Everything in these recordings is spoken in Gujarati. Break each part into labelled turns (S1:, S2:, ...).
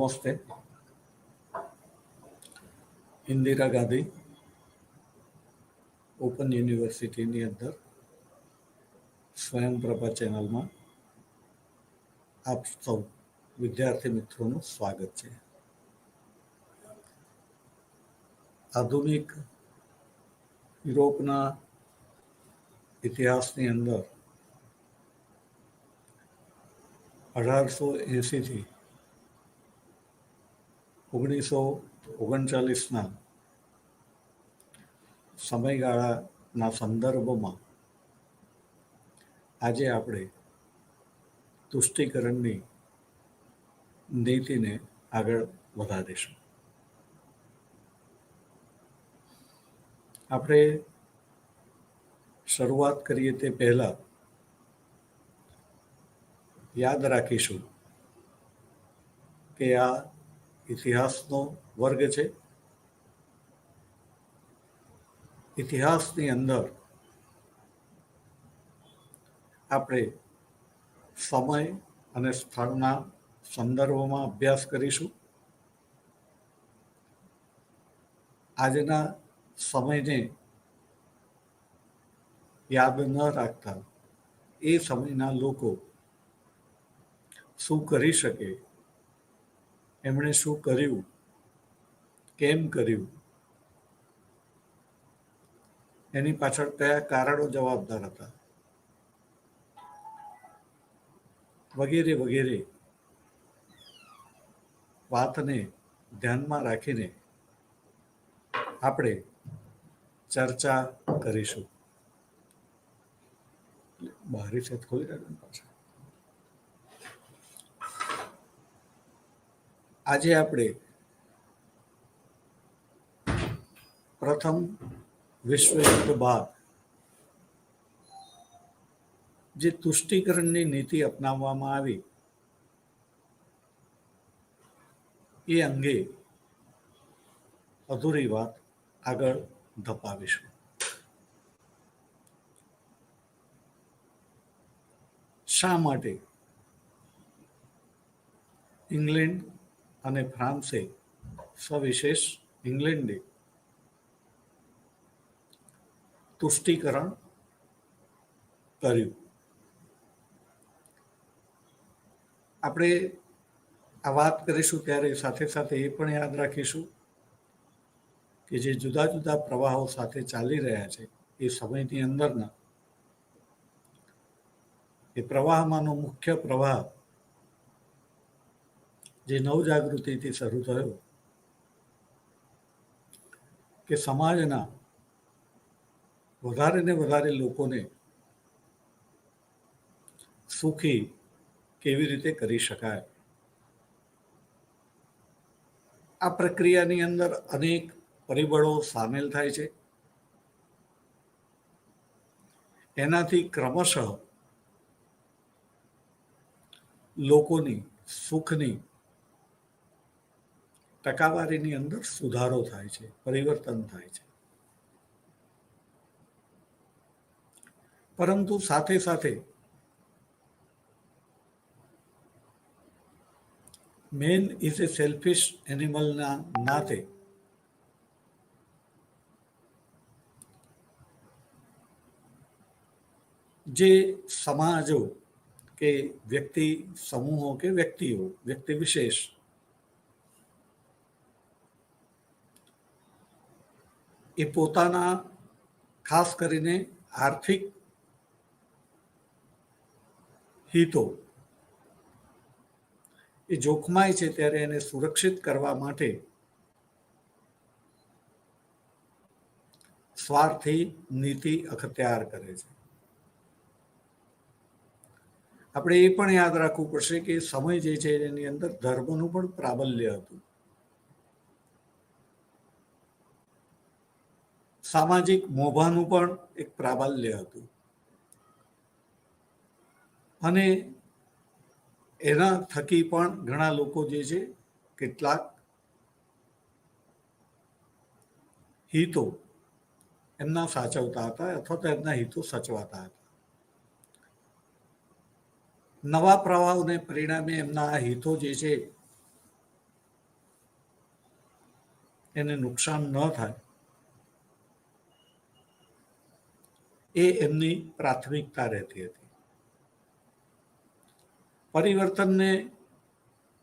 S1: નમસ્તે. ઇન્દિરા ગાંધી ઓપન યુનિવર્સિટીની અંદર સ્વયંપ્રભા ચેનલમાં આપ સૌ વિદ્યાર્થી મિત્રોનું સ્વાગત છે. આધુનિક યુરોપના ઇતિહાસની અંદર 1880થી 1939ના સમયગાળાના સંદર્ભમાં આજે આપણે તુષ્ટિકરણની નીતિને આગળ વધારીશું. આપણે શરૂઆત કરીએ તે પહેલા યાદ રાખીશું કે આ ઇતિહાસનો વર્ગ છે. ઇતિહાસની અંદર આપણે સમય અને સ્થળના સંદર્ભમાં અભ્યાસ કરીશું. આજના સમયને યાદ ન રાખતા એ સમયના લોકો શું કરી શકે, એમણે શું કર્યું, કેમ કર્યું, એની પાછળ કયા કારણો જવાબદાર હતા, વગેરે વગેરે વાતને ધ્યાનમાં રાખીને આપણે ચર્ચા કરીશું. બારી સેટ ખોલી રાખજો પાછા. આજે આપણે પ્રથમ વિશ્વયુદ્ધ બાદ જે તુષ્ટિકરણની નીતિ અપનાવવામાં આવી એ અંગે અધૂરી વાત આગળ ધપાવીશું. શા માટે ઇંગ્લેન્ડ અને ફ્રાન્સે, સવિશેષ ઇંગ્લેન્ડે તુષ્ટિકરણ કર્યું? આપણે આ વાત કરીશું ત્યારે સાથે સાથે એ પણ યાદ રાખીશું કે જે જુદા જુદા પ્રવાહો સાથે ચાલી રહ્યા છે એ સમયની અંદરના એ પ્રવાહમાંનો મુખ્ય પ્રવાહ જે નવજાગૃતિથી શરૂ થયો કે સમાજના વધારે ને વધારે લોકોને સુખી કેવી રીતે કરી શકાય. આ પ્રક્રિયાની અંદર અનેક પરિબળો સામેલ થાય છે. એનાથી ક્રમશઃ લોકોની સુખની ટકાવારીની અંદર સુધારો થાય છે, પરિવર્તન થાય છે. પરંતુ સાથે સાથે મેન ઇઝ એ સેલ્ફિશ એનિમલના નાતે જે સમાજો કે વ્યક્તિ સમૂહો કે વ્યક્તિઓ, વ્યક્તિ વિશેષ એ પોતાના ખાસ કરીને આર્થિક હિતો એ જોખમાય છે ત્યારે એને સુરક્ષિત કરવા માટે સ્વાર્થી નીતિ અખત્યાર કરે છે. આપણે એ પણ યાદ રાખવું પડશે કે સમય જે છે એની અંદર ધર્મનું પણ પ્રાબલ્ય હતું. સામાજિક મોભાનું પણ એક પ્રાબલ્ય હતું અને એના થકી પણ ઘણા લોકો જે છે કેટલાક હિતો એમના સાચવતા હતા અથવા તો એમના હિતો સચવાતા હતા. નવા પ્રવાહોને પરિણામે એમના હિતો જે છે એને નુકસાન ન થાય, એ એમની પ્રાથમિકતા રહેતી હતી. પરિવર્તનને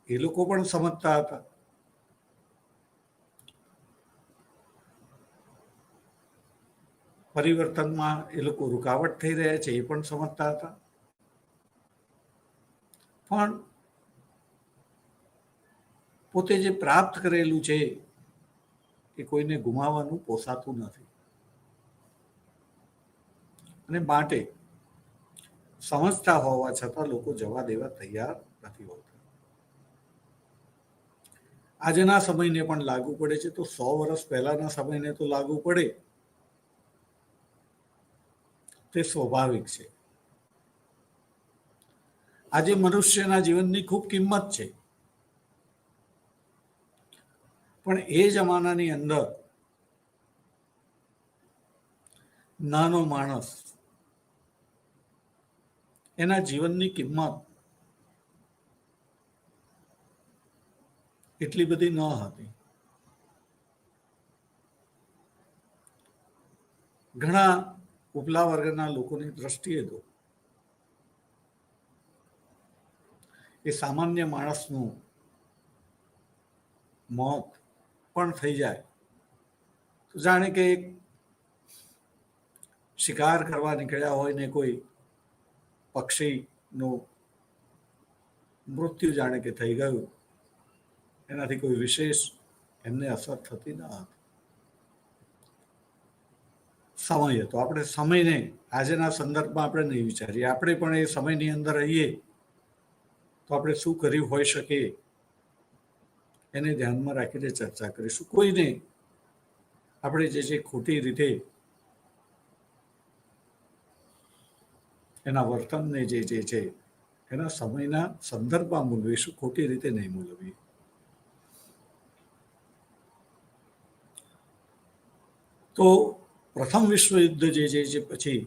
S1: એ લોકો પણ સમજતા હતા. પરિવર્તનમાં એ લોકો રૂકાવટ થઈ રહ્યા છે એ પણ સમજતા હતા. પણ પોતે જે પ્રાપ્ત કરેલું છે એ કોઈને ગુમાવવાનું પોસાતું નથી, અને માટે સમજતા હોવા છતાં લોકો જવા દેવા તૈયાર નથી હોતા. આજના સમયને પણ લાગુ પડે છે, તો 100 વર્ષ પહેલાના સમયને તો લાગુ પડે, તે સ્વાભાવિક છે. આજે મનુષ્યના જીવનની ખૂબ કિંમત છે, પણ એ જમાનાની અંદર નાનો માણસ એના જીવનની કિંમત એટલી બધી ન હતી. ઘણા ઉપલા વર્ગના લોકોની દ્રષ્ટિએ તો એ સામાન્ય માણસનું મોત પણ થઈ જાય તો જાણે કે એક શિકાર કરવા નીકળ્યા હોય ને કોઈ પક્ષીનું મૃત્યુ જાણે કે થઈ ગયું, એનાથી કોઈ વિશેષ એમને અસર થતી ન હતી. સમય હતો, આપણે સમયને આજના સંદર્ભમાં આપણે નહીં વિચારીએ. આપણે પણ એ સમયની અંદર રહીએ તો આપણે શું કર્યું હોઈ શકે એને ધ્યાનમાં રાખીને ચર્ચા કરીશું. કોઈને આપણે જે ખોટી રીતે એના વર્તનને જે છે એના સમયના સંદર્ભમાં મૂલવીશું, ખોટી રીતે નહીં મૂલવીએ. તો પ્રથમ વિશ્વયુદ્ધ જે છે પછી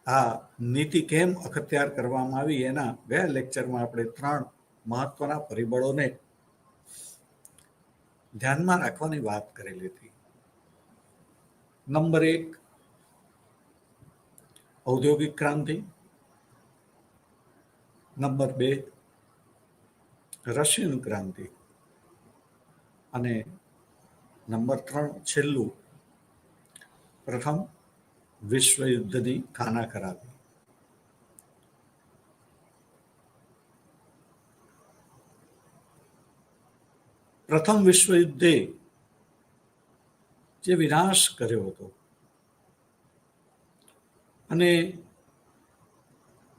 S1: આ નીતિ કેમ અખત્યાર કરવામાં આવી, એના ગયા લેક્ચરમાં આપણે 3 મહત્વના પરિબળોને ધ્યાનમાં રાખવાની વાત કરેલી હતી. નંબર 1, ઔદ્યોગિક ક્રાંતિ. નંબર 2, રશિયન ક્રાંતિ. અને નંબર 3 છેલ્લું, પ્રથમ વિશ્વયુદ્ધની ખાના ખરાબી. પ્રથમ વિશ્વયુદ્ધે જે વિનાશ કર્યો હતો અને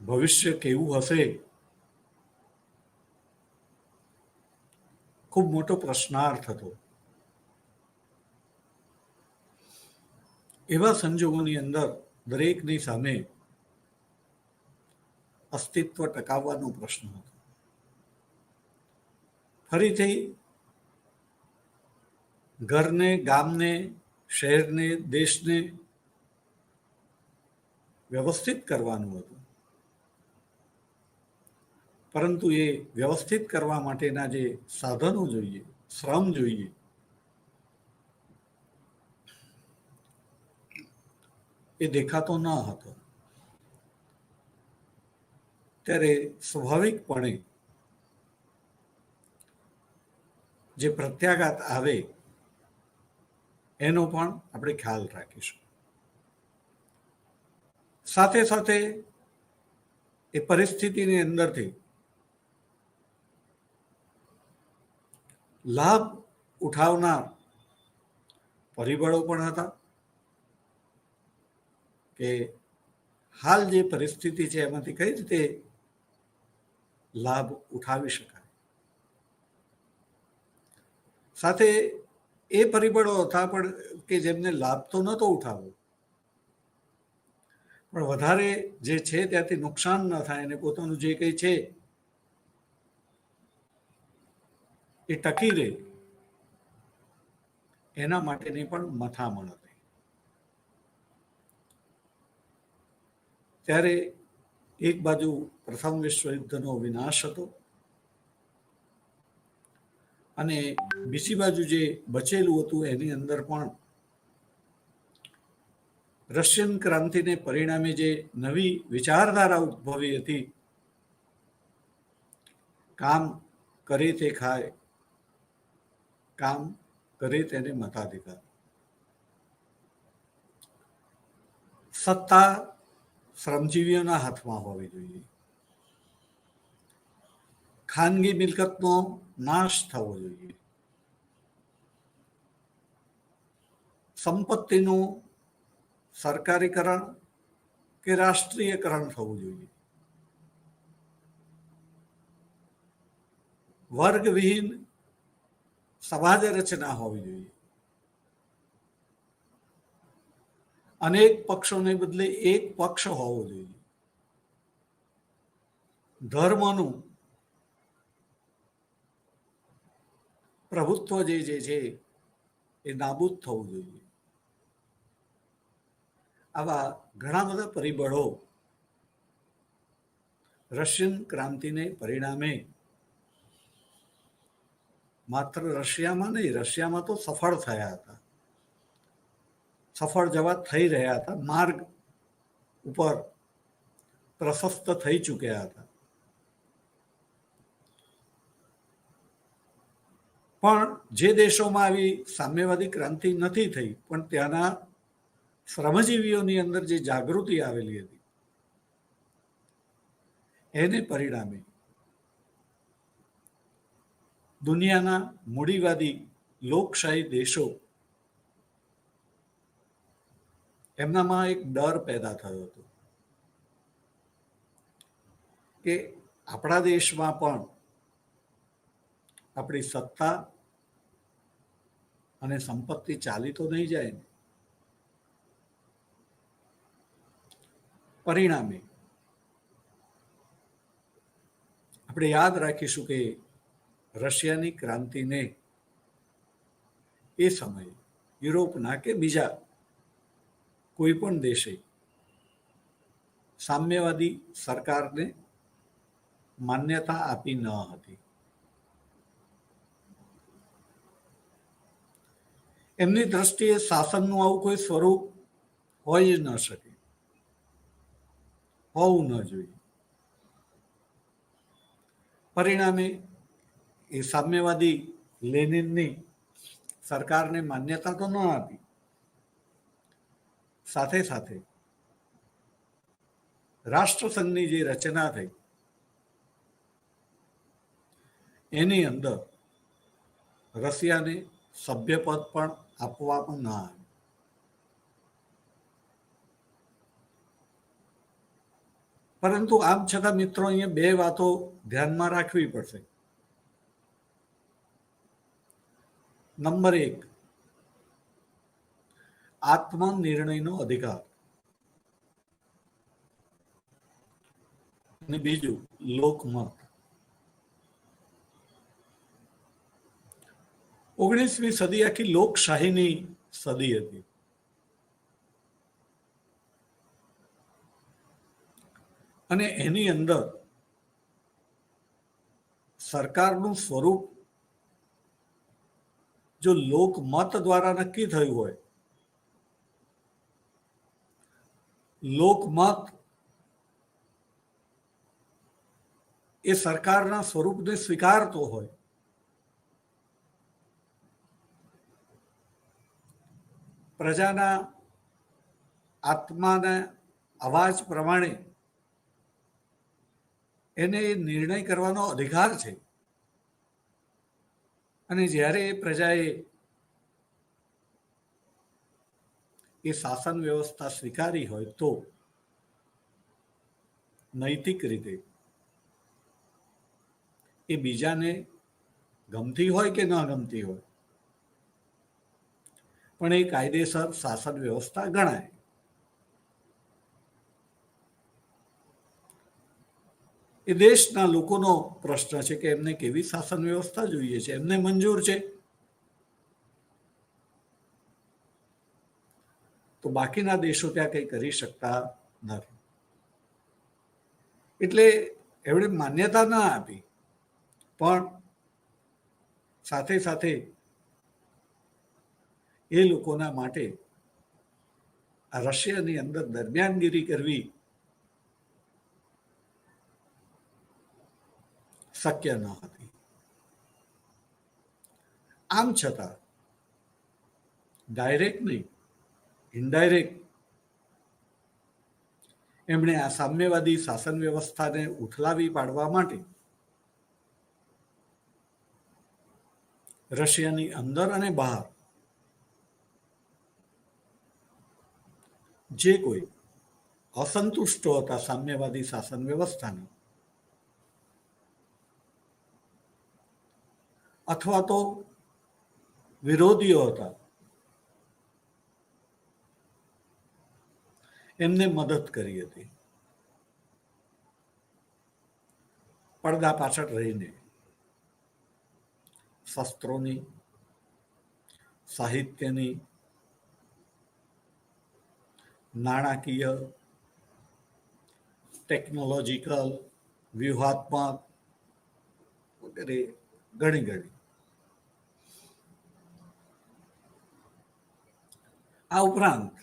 S1: ભવિષ્ય કેવું હશે, ખૂબ મોટો પ્રશ્નાર્થ હતો. એવા સંજોગોની અંદર દરેકની સામે અસ્તિત્વ ટકાવવાનો પ્રશ્ન હતો. ફરીથી ઘરને, ગામને, શહેરને, દેશને વ્યવસ્થિત કરવાનું હતું, પરંતુ એ વ્યવસ્થિત કરવા માટેના જે સાધનો જોઈએ, શ્રમ જોઈએ, એ દેખાતો ન હતો. ત્યારે સ્વાભાવિકપણે જે પ્રત્યાઘાત આવે એનો પણ આપણે ખ્યાલ રાખીશું. સાથે સાથે એ પરિસ્થિતિની અંદરથી લાભ ઉઠાવનાર પરિબળો પણ હતા કે હાલ જે પરિસ્થિતિ છે એમાંથી કઈ રીતે લાભ ઉઠાવી શકાય. સાથે એ પરિબળો હતા પણ કે જેમને લાભ તો નહોતો ઉઠાવવો, પણ વધારે જે છે ત્યાંથી નુકસાન ન થાય અને પોતાનું જે કંઈ છે એ ટકી રહે, એના માટેની પણ મથામણ હતી. ત્યારે એક બાજુ પ્રથમ વિશ્વયુદ્ધનો વિનાશ હતો અને બીજી બાજુ જે બચેલું હતું એની અંદર પણ રશિયન ક્રાંતિને પરિણામે જે નવી વિચારધારા ઉદ્ભવી હતી, કામ કરે તે ખાય, કામ કરે તેને મતાધિકાર, સત્તા શ્રમજીવીઓના હાથમાં હોવી જોઈએ, ખાનગી મિલકતનો નાશ થવો જોઈએ, સંપત્તિનું સરકારીકરણ કે રાષ્ટ્રીયકરણ થવું જોઈએ, વર્ગવિહીન સમાજ રચના હોવી જોઈએ, અનેક પક્ષોને બદલે એક પક્ષ હોવો જોઈએ, ધર્મનું પ્રભુત્વ જે છે એ નાબૂદ થવું જોઈએ. આવા ઘણા બધા પરિબળો રશિયન ક્રાંતિને પરિણામે માત્ર રશિયામાં નહીં, રશિયામાં તો સફળ થયા હતા, સફળ જવા થઈ રહ્યા હતા, માર્ગ ઉપર પ્રશસ્ત થઈ ચૂક્યા હતા, પણ જે દેશોમાં આવી સામ્યવાદી ક્રાંતિ નથી થઈ, પણ ત્યાંના શ્રમજીવીઓની અંદર જે જાગૃતિ આવેલી હતી એને પરિણામે દુનિયાના મૂડીવાદી લોકશાહી દેશો એમનામાં એક ડર પેદા થયો હતો કે આપણા દેશમાં પણ આપણી સત્તા અને સંપત્તિ ચાલી તો નહીં જાય ને. પરિણામે આપણે યાદ રાખીશું કે રશિયાની ક્રાંતિને એ સમયે યુરોપના કે બીજા કોઈ પણ દેશે સામ્યવાદી સરકારને માન્યતા આપી ન હતી. એમની દ્રષ્ટિએ શાસનનું આવું કોઈ સ્વરૂપ હોય જ ન શકે, હોવું ન જોઈએ. પરિણામે એ સામ્યવાદી લેનિનની સરકારને માન્યતા તો ન આપી, સાથે સાથે રાષ્ટ્રસંઘની જે રચના થઈ એની અંદર રશિયાને સભ્યપદ પણ આપવામાં ન આવ્યું. પરંતુ આમ છતાં મિત્રો અહીંયા બે વાતો ધ્યાનમાં રાખવી પડશે. નંબર 1, આત્મનિર્ણયનો અધિકાર, અને બીજું લોકમત. 19મી સદી આખી લોકશાહીની સદી હતી. અને એની અંદર સરકારનું સ્વરૂપ જો લોકમત દ્વારા નક્કી થયું હોય, લોકમત એ સરકારના સ્વરૂપને સ્વીકારતો હોય, પ્રજાના આત્માના અવાજ પ્રમાણે એને નિર્ણય કરવાનો અધિકાર છે. અને જ્યારે એ પ્રજાએ એ શાસન વ્યવસ્થા સ્વીકારી હોય તો નૈતિક રીતે એ બીજાને ગમતી હોય કે ન ગમતી હોય, પણ એ કાયદેસર શાસન વ્યવસ્થા ગણાય. એ દેશના લોકોનો પ્રશ્ન છે કે એમને કેવી શાસન વ્યવસ્થા જોઈએ છે, એમને મંજૂર છે તો બાકીના દેશો ત્યાં કંઈ કરી શકતા નથી. એટલે એમણે માન્યતા ના આપી, પણ સાથે સાથે એ લોકોના માટે આ રશિયાની અંદર દરમિયાનગીરી કરવી શક્ય ન હતી. આમ છતાં ડાયરેક્ટ નહીં, ઇનડાયરેક્ટ એમણે આ સામ્યવાદી શાસન વ્યવસ્થાને ઉથલાવી પાડવા માટે રશિયાની અંદર અને બહાર જે કોઈ અસંતુષ્ટો હતા સામ્યવાદી શાસન વ્યવસ્થાના, અથવા તો વિરોધીઓ હતા, એમને મદદ કરી હતી. પડદા પાછળ રહીને શસ્ત્રોની, સાહિત્યની, નાણાકીય, ટેકનોલોજીકલ, વ્યૂહાત્મક વગેરે ઘણી ઘણી. આ ઉપરાંત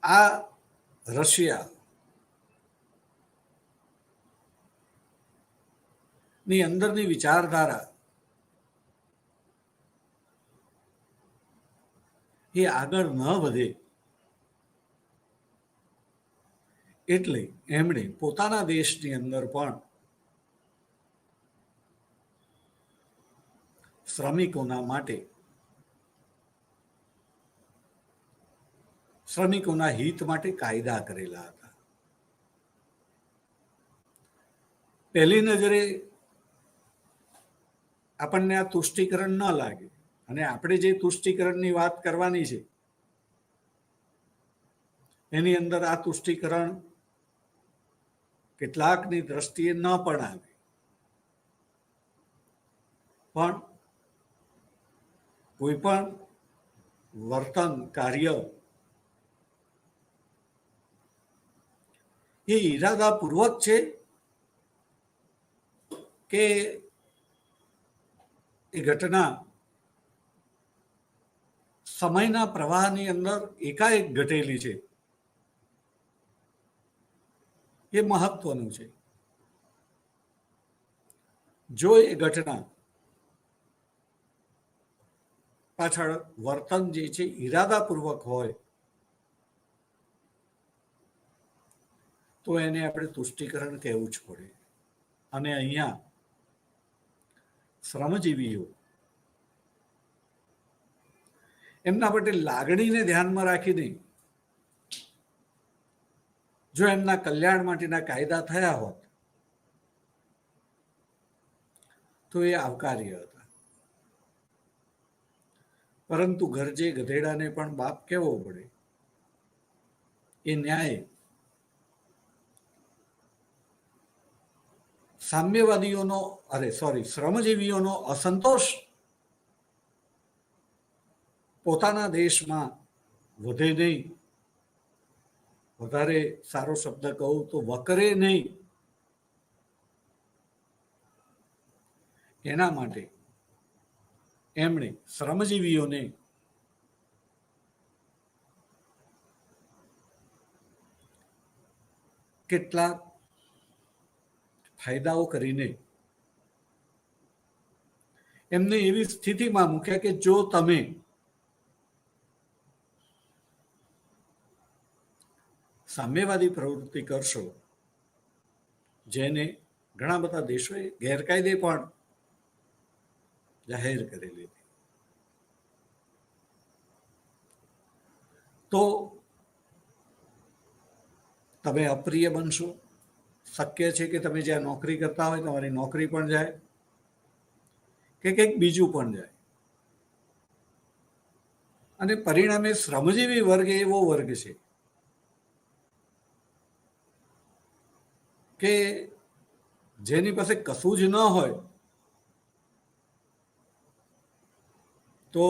S1: આ રશિયા ની અંદરની વિચારધારા એ આગળ ન વધે એટલે એમણે પોતાના દેશની અંદર પણ શ્રમિકોના માટે, શ્રમિકોના હિત માટે કાયદા કરેલા હતા. પહેલી નજરે આપણને આ તુષ્ટિકરણ ન લાગે, અને આપણે જે તુષ્ટિકરણની વાત કરવાની છે એની અંદર આ તુષ્ટિકરણ કેટલાકની દ્રષ્ટિએ ન પણ આવે, પણ કોઈ પણ વર્તન, કાર્ય એ ઈરાદાપૂર્વક છે કે એ ઘટના સમયના પ્રવાહની અંદર એકાએક ઘટેલી છે, એ મહત્વનું છે. જો એ ઘટના પાછળ વર્તન જે છે ઈરાદાપૂર્વક હોય તો એને આપણે તુષ્ટિકરણ કહેવું જ પડે. અને અહીંયા શ્રમજીવીઓ એમના માટે લાગણીને ધ્યાનમાં રાખીને જો એમના કલ્યાણ માટેના કાયદા થયા હોત તો એ આવકાર્ય હતા. પરંતુ ગરજે ગધેડાને પણ બાપ કહેવો પડે, એ ન્યાય સામ્યવાદીઓનો શ્રમજીવીઓનો અસંતોષ પોતાના દેશમાં વધે નહીં, વધારે સારો શબ્દ કહું તો વકરે નહીં, એના માટે એમણે શ્રમજીવીઓને કેટલાક ફાયદાઓ કરીને એમને એવી સ્થિતિમાં મૂક્યા કે જો તમે સામ્યવાદી પ્રવૃત્તિ કરશો, જેને ઘણા બધા દેશોએ ગેરકાયદે પણ જાહેર કરેલી હતી, તો તમે અપ્રિય બનશો. શક્ય છે કે તમે જ્યાં નોકરી કરતા હોય તમારી નોકરી પણ જાય, કે કંઈક બીજું પણ જાય, અને પરિણામે શ્રમજીવી વર્ગ એવો વર્ગ છે કે જેની પાસે કશું જ ન હોય તો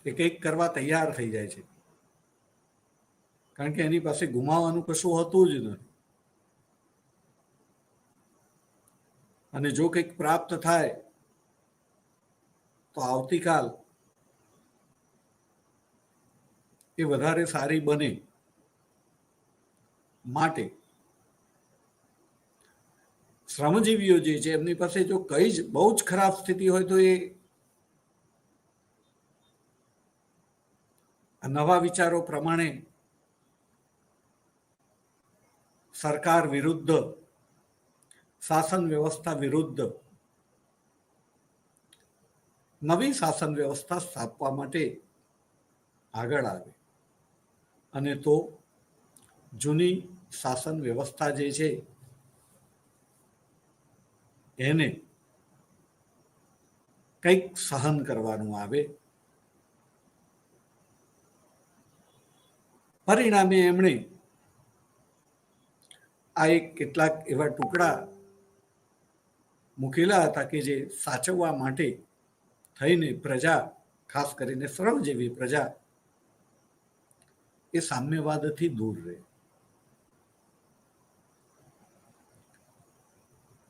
S1: એ કંઈક કરવા તૈયાર થઈ જાય છે, કારણ કે એની પાસે ગુમાવવાનું કશું હોતું જ નથી. અને જો કંઈક પ્રાપ્ત થાય તો આવતીકાલ એ વધારે સારી બને માટે શ્રમજીવીઓ જે છે એમની પાસે જો કઈ જ બહુ જ ખરાબ સ્થિતિ હોય તો એ નવા વિચારો પ્રમાણે સરકાર વિરુદ્ધ, શાસન વ્યવસ્થા વિરુદ્ધ નવી શાસન વ્યવસ્થા સ્થાપવા માટે આગળ આવે અને તો જૂની શાસન વ્યવસ્થા જે છે એને કંઈક સહન કરવાનું આવે. પરિણામે એમણે આ એક કેટલાક એવા ટુકડા મૂકેલા હતા કે જે સાચવવા માટે થઈને પ્રજા, ખાસ કરીને શ્રમજીવી પ્રજા, એ સામ્યવાદથી દૂર રહે.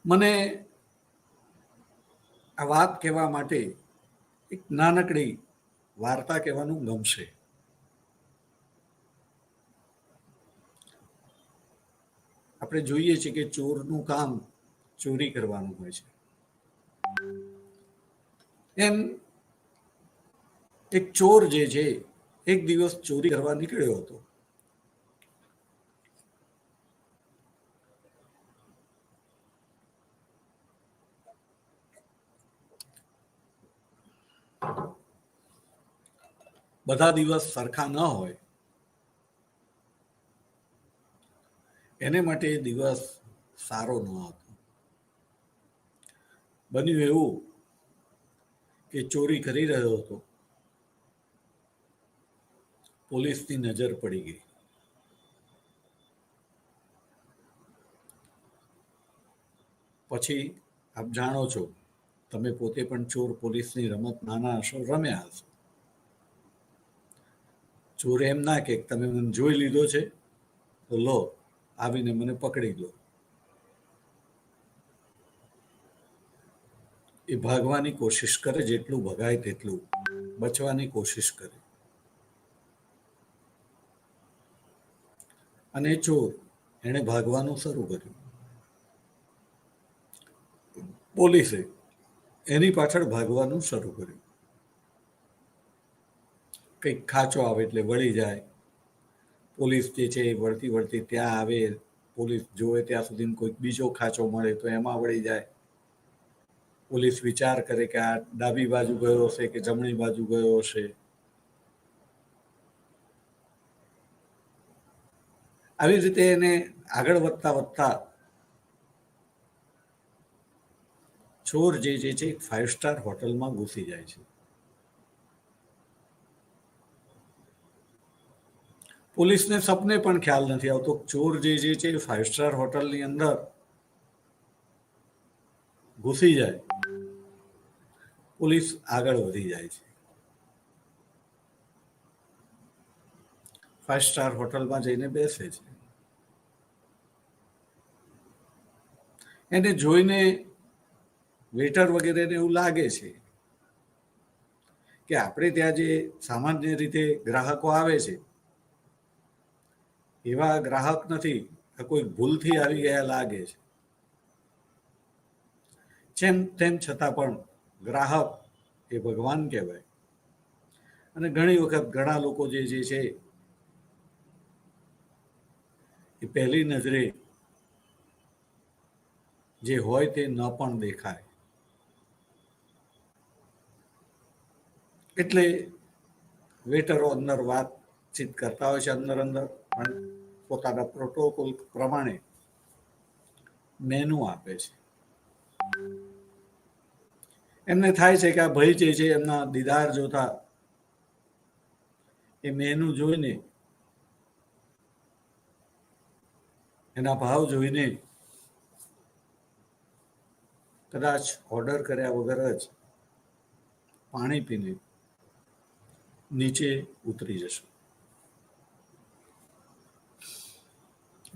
S1: મને આ વાત કહેવા માટે એક નાનકડી વાર્તા કહેવાનું ગમશે. આપણે જોઈએ છીએ કે ચોરનું કામ ચોરી કરવાનું હોય છે. એમ એક ચોર જે છે એક દિવસ ચોરી કરવા નીકળ્યો હતો. બધા દિવસ સરખા ન હોય, એને માટે દિવસ સારો ન હતો. બન્યું એવું કે ચોરી કરી રહ્યો હતો, પોલીસની નજર પડી ગઈ. પછી આપ જાણો છો, તમે પોતે પણ ચોર પોલીસની રમત નાના હશો, રમ્યા હશો. ચોર એમ ના કે તમે મને જોઈ લીધો છે તો લો આવીને મને પકડી લો. એ ભાગવાની કોશિશ કરે, જેટલું ભગાય તેટલું બચવાની કોશિશ કરે. અને ચોર એણે ભાગવાનું શરૂ કર્યું. પોલીસે એની પાછળ ભાગવાનું શરૂ કર્યું. કંઈક ખાંચો આવે એટલે વળી જાય. પોલીસ જે છે એ વળતી વળતી ત્યાં આવે, પોલીસ જોવે ત્યાં સુધી કોઈક બીજો ખાંચો મળે તો એમાં વળી જાય. પોલીસ વિચાર કરે કે આ ડાબી બાજુ ગયો હશે કે જમણી બાજુ ગયો હશે. આવી રીતે એને આગળ વધતા વધતા ચોર જે છે 5 સ્ટાર હોટલમાં ઘૂસી જાય છે. પોલીસને સપને પણ ખ્યાલ નથી આવતો ચોર જે છે 5 સ્ટાર હોટલની અંદર ઘૂસી જાય. પોલીસ આગળ વધી જાય છે. 5 સ્ટાર હોટલમાં જઈને બેસે છે. એને જોઈને વેટર વગેરેને એવું લાગે છે કે આપણે ત્યાં જે સામાન્ય રીતે ગ્રાહકો આવે છે એવા ગ્રાહક નથી, કોઈ ભૂલથી આવી ગયા લાગે છે. જેમ તેમ છતાં પણ ગ્રાહક એ ભગવાન કહેવાય. અને ઘણી વખત ઘણા લોકો જે છે એ પહેલી નજરે જે હોય તે ન પણ દેખાય. એટલે વેટરો અંદર વાતચીત કરતા હોય છે, અંદર અંદર પણ પોતાના પ્રોટોકોલ પ્રમાણે મેનુ આપે છે. એમને થાય છે કે આ ભાઈ જે છે એમના દીદાર જોતા એ મેનુ જોઈને, એના ભાવ જોઈને કદાચ ઓર્ડર કર્યા વગર જ પાણી પીને નીચે ઉતરી જશે.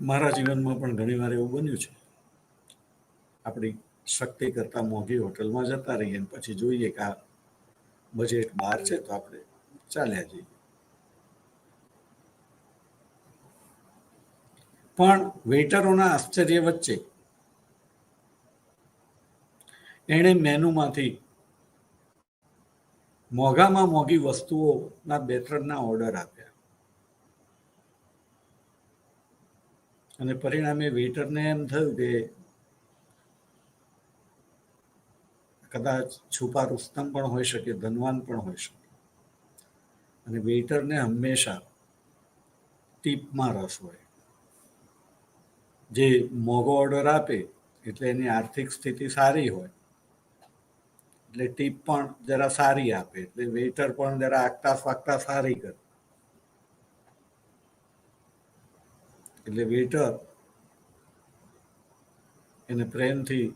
S1: મારા જીવનમાં પણ ઘણી વાર એવું બન્યું છે. આપણી શક્તિ કરતા મોંઘી હોટલમાં જતા રહીએ અને પછી જોઈએ કે આ બજેટ બહાર છે તો આપણે ચાલ્યા જઈએ. પણ વેઇટરોના આશ્ચર્ય વચ્ચે એણે મેનુમાંથી મોંઘામાં મોંઘી વસ્તુઓના 2-3ના ઓર્ડર આપ્યા અને પરિણામે વેઇટરને એમ થયું કે કદાચ છુપા રુસ્તમ પણ હોઈ શકે, ધનવાન પણ હોઈ શકે. અને વેઇટરને હંમેશા ટીપમાં રસ હોય. જે મોંઘો ઓર્ડર આપે એટલે એની આર્થિક સ્થિતિ સારી હોય એટલે ટીપ પણ જરા સારી આપે, એટલે વેઇટર પણ જરા આગતા ફાગતા સારી કરે. એટલે વેઇટર એને પ્રેમથી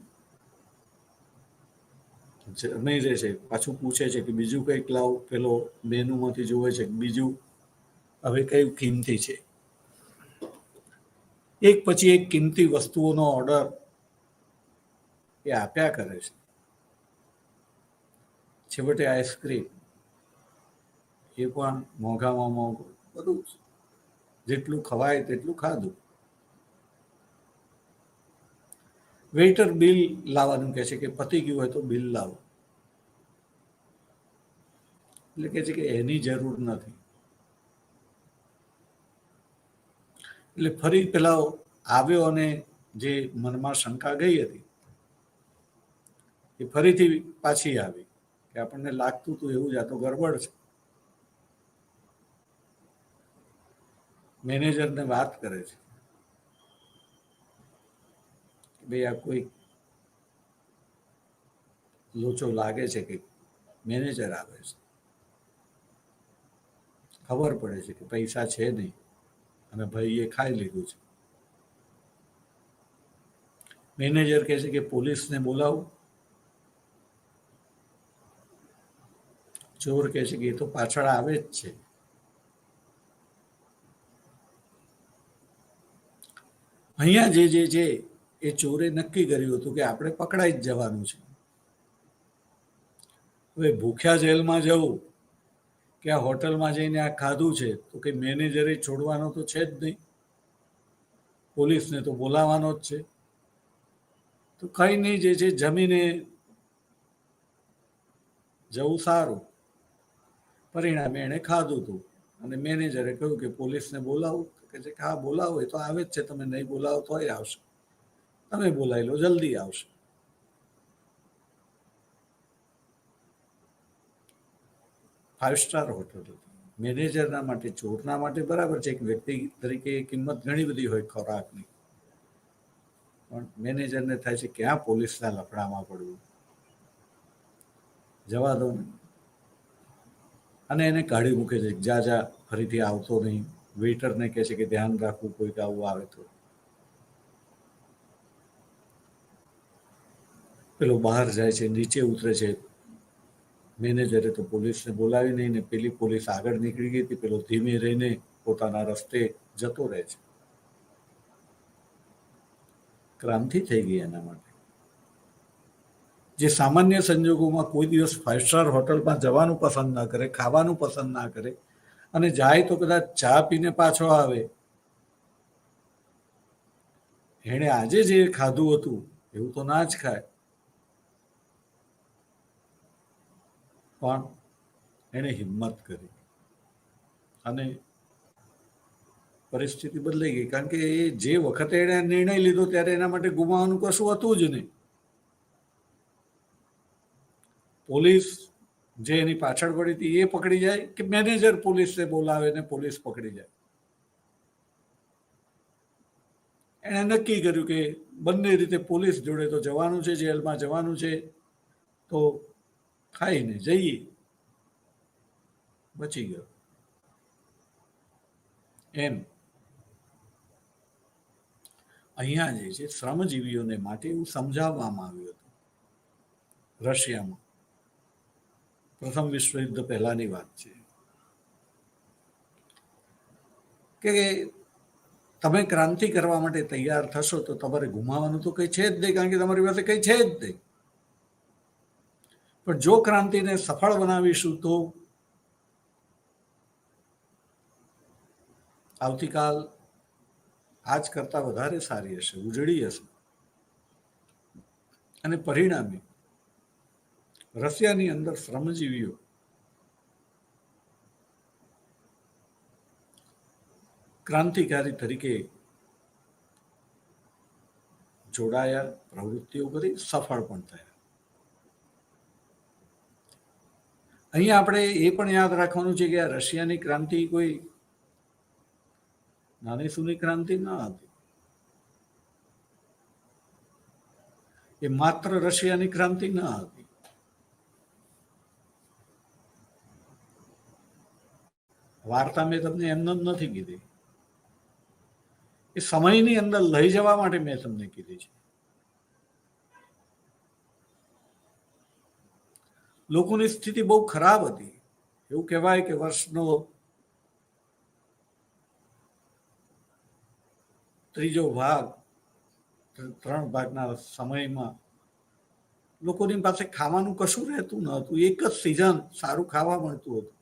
S1: જમી રહે છે, પાછું પૂછે છે કે બીજું કંઈક લાવ. પેલો મેનુમાંથી જોવે છે બીજું હવે કયું કિંમતી છે. એક પછી એક કિંમતી વસ્તુઓનો ઓર્ડર એ આપ્યા કરે છે. છેવટે આઈસ્ક્રીમ એ પણ મોંઘામાં મોંઘું, બધું જેટલું ખવાય તેટલું ખાધું. વેઇટર બિલ લાવવાનું કહે છે કે પતી ગયું હોય તો બિલ લાવો. એટલે કહે છે કે એની જરૂર નથી. એટલે ફરી પેલા આવ્યો અને જે મનમાં શંકા ગઈ હતી એ ફરીથી પાછી આવી કે આપણને લાગતું હતું એવું જ, આ તો ગરબડ છે. મેનેજરને વાત કરે છે, ભાઈ આ કોઈ લોચો લાગે છે કે મેનેજર આવે છે. ખબર પડે છે કે પૈસા છે નહીં અને ભાઈએ ખાઈ લીધું છે. મેનેજર કહે છે કે પોલીસને બોલાવો. ચોર કહે છે કે એ તો પાછળ આવે જ છે. અહીંયા જે એ ચોરે નક્કી કર્યું હતું કે આપણે પકડાઈ જ જવાનું છે. હવે ભૂખ્યા જેલમાં જવું કે આ હોટલમાં જઈને આ ખાધું છે તો કે મેનેજરે છોડવાનો તો છે જ નહીં, પોલીસને તો બોલાવવાનો જ છે. તો કંઈ નહીં, જે છે જમીને જવું સારું. પરિણામે એણે ખાધું હતું અને મેનેજરે કહ્યું કે પોલીસને બોલાવું. કે છે કે હા બોલાવો, એ તો આવે જ છે, તમે નહીં બોલાવો તોય આવશે, તમે બોલાવી લો જલ્દી આવશે. ફાઇવ સ્ટાર હોટલ હતી. મેનેજરના માટે, ચોરના માટે બરાબર છે, એક વ્યક્તિ તરીકે કિંમત ઘણી બધી હોય ખોરાકની, પણ મેનેજરને થાય છે ક્યાં પોલીસના લફડામાં પડવું, જવા દો ને. અને એને કાઢી મૂકે છે, જા જા ફરીથી આવતો નહીં. વેઇટરને કહે છે કે ધ્યાન રાખવું કોઈક આવું આવે તો. પેલો બહાર જાય છે, નીચે ઉતરે છે. મેનેજરે તો પોલીસને બોલાવી નહીં ને પેલી પોલીસ આગળ નીકળી ગઈ હતી. પેલો ધીમે રહીને પોતાના રસ્તે જતો રહે છે. ક્રાંતિ થઈ ગઈ એના માટે. જે સામાન્ય સંજોગોમાં કોઈ દિવસ 5 સ્ટાર હોટલમાં જવાનું પસંદ ના કરે, ખાવાનું પસંદ ના કરે અને જાય તો કદાચ ચા પીને પાછો આવે, એણે આજે જે ખાધું હતું એવું તો ના જ ખાય. પણ એણે હિંમત કરી અને પરિસ્થિતિ બદલાઈ ગઈ. કારણ કે એ જે વખતે એણે નિર્ણય લીધો ત્યારે એના માટે ગુમાવવાનું કશું હતું જ નહીં. પોલીસ જે એની પાછળ પડી હતી એ પકડી જાય કે મેનેજર પોલીસને બોલાવે ને પોલીસ પકડી જાય. એણે નક્કી કર્યું કે બંને રીતે પોલીસ જોડે તો જવાનું છે, જેલમાં જવાનું છે, તો ખાઈને જઈએ. બચી ગયો. એમ અહીંયા જે છે શ્રમજીવીઓને માટે એવું સમજાવવામાં આવ્યું હતું. રશિયામાં પ્રથમ વિશ્વયુદ્ધ પહેલાની વાત છે કે તમે ક્રાંતિ કરવા માટે તૈયાર થશો તો તમારે ગુમાવવાનું તો કંઈ છે જ નહીં, કારણ કે તમારી પાસે કંઈ છે જ નહીં. પણ જો ક્રાંતિને સફળ બનાવીશું તો આવતીકાલ આજ કરતા વધારે સારી હશે, ઉજળી હશે. અને પરિણામે રશિયાની અંદર શ્રમજીવીઓ ક્રાંતિકારી તરીકે જોડાયા, પ્રવૃત્તિઓ કરી, સફળ પણ થયા. અહીંયા આપણે એ પણ યાદ રાખવાનું છે કે આ રશિયાની ક્રાંતિ કોઈ નાની સૂની ક્રાંતિ ન હતી. એ માત્ર રશિયાની ક્રાંતિ ન હતી. વાર્તા મેં તમને એમને જ નથી કીધી, એ સમયની અંદર લઈ જવા માટે મેં તમને કીધી છે. લોકોની સ્થિતિ બહુ ખરાબ હતી. એવું કહેવાય કે વર્ષનો ત્રીજો ભાગ, 3 ભાગના સમયમાં લોકોની પાસે ખાવાનું કશું રહેતું ન હતું. એક જ સિઝન સારું ખાવા મળતું હતું.